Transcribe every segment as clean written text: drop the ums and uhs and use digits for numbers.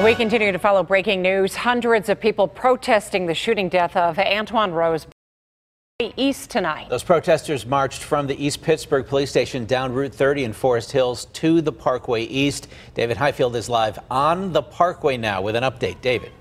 We continue to follow breaking news. Hundreds of people protesting the shooting death of Antwon Rose East tonight. Those protesters marched from the East Pittsburgh police station down Route 30 in Forest Hills to the Parkway East. David Highfield is live on the Parkway now with an update. David.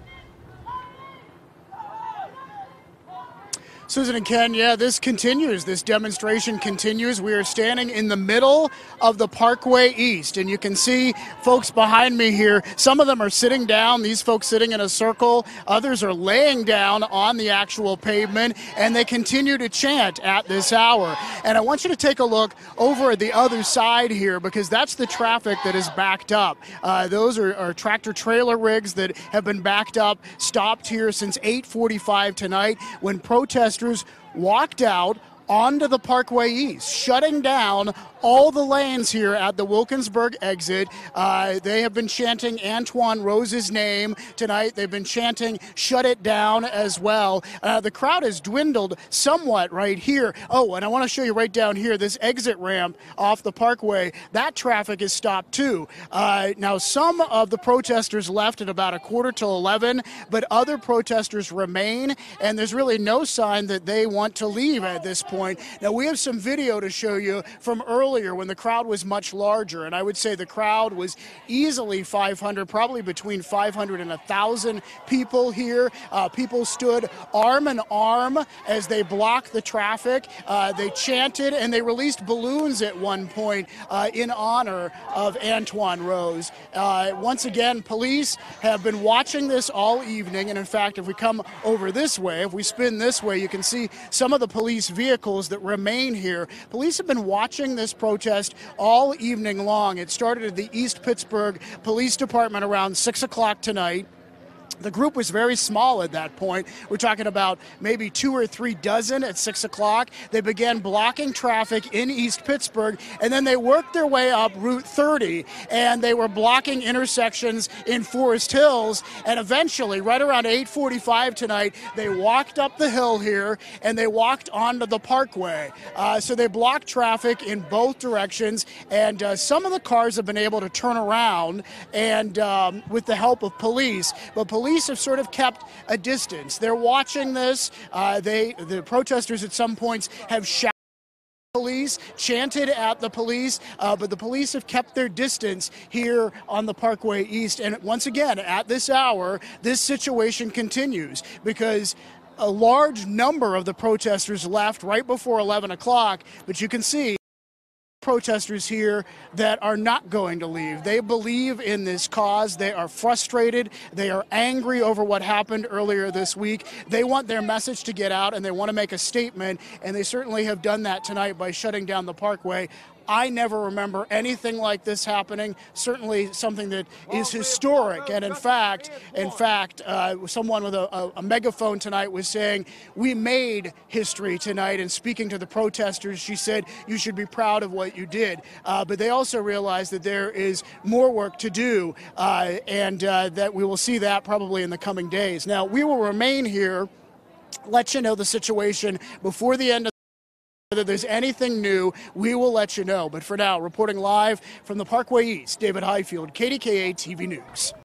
Susan and Ken, yeah, this continues. This demonstration continues. We are standing in the middle of the Parkway East, and you can see folks behind me here. Some of them are sitting down, these folks sitting in a circle. Others are laying down on the actual pavement, and they continue to chant at this hour. And I want you to take a look over at the other side here, because that's the traffic that is backed up. Those are tractor-trailer rigs that have been backed up, stopped here since 8:45 tonight when protesters walked out onto the Parkway East, shutting down all the lanes here at the Wilkinsburg exit. They have been chanting Antwon Rose's name tonight. They've been chanting "Shut it down" as well. The crowd has dwindled somewhat right here. Oh, and I want to show you right down here, this exit ramp off the Parkway. That traffic is stopped too. Now, some of the protesters left at about 11:15, but other protesters remain, and there's really no sign that they want to leave at this point. Now, we have some video to show you from earlier when the crowd was much larger, and I would say the crowd was easily 500, probably between 500 and 1,000 people here. People stood arm in arm as they blocked the traffic. They chanted and they released balloons at one point in honor of Antwon Rose. Once again, police have been watching this all evening, and in fact, if we come over this way, if we spin this way, you can see some of the police vehicles that remain here. Police have been watching this protest all evening long. It started at the East Pittsburgh Police Department around 6 o'clock tonight. The group was very small at that point. We're talking about maybe 2 or 3 dozen at 6 o'clock. They began blocking traffic in East Pittsburgh, and then they worked their way up Route 30, and they were blocking intersections in Forest Hills. And eventually, right around 8:45 tonight, they walked up the hill here, and they walked onto the Parkway. So they blocked traffic in both directions, and some of the cars have been able to turn around and with the help of police. But police have sort of kept a distance. They're watching this. The protesters at some points have shouted at police, chanted at the police, but the police have kept their distance here on the Parkway East. And once again, at this hour, this situation continues because a large number of the protesters left right before 11 o'clock, but you can see protesters here that are not going to leave. They believe in this cause. They are frustrated. They are angry over what happened earlier this week. They want their message to get out, and they want to make a statement, and they certainly have done that tonight by shutting down the Parkway. I never remember anything like this happening, certainly something that is historic. And in fact, someone with a megaphone tonight was saying, "We made history tonight." And speaking to the protesters, she said, "You should be proud of what you did." But they also realize that there is more work to do, and that we will see that probably in the coming days. Now, we will remain here, let you know the situation before the end of whether there's anything new, we will let you know. But for now, reporting live from the Parkway East, David Highfield, KDKA-TV News.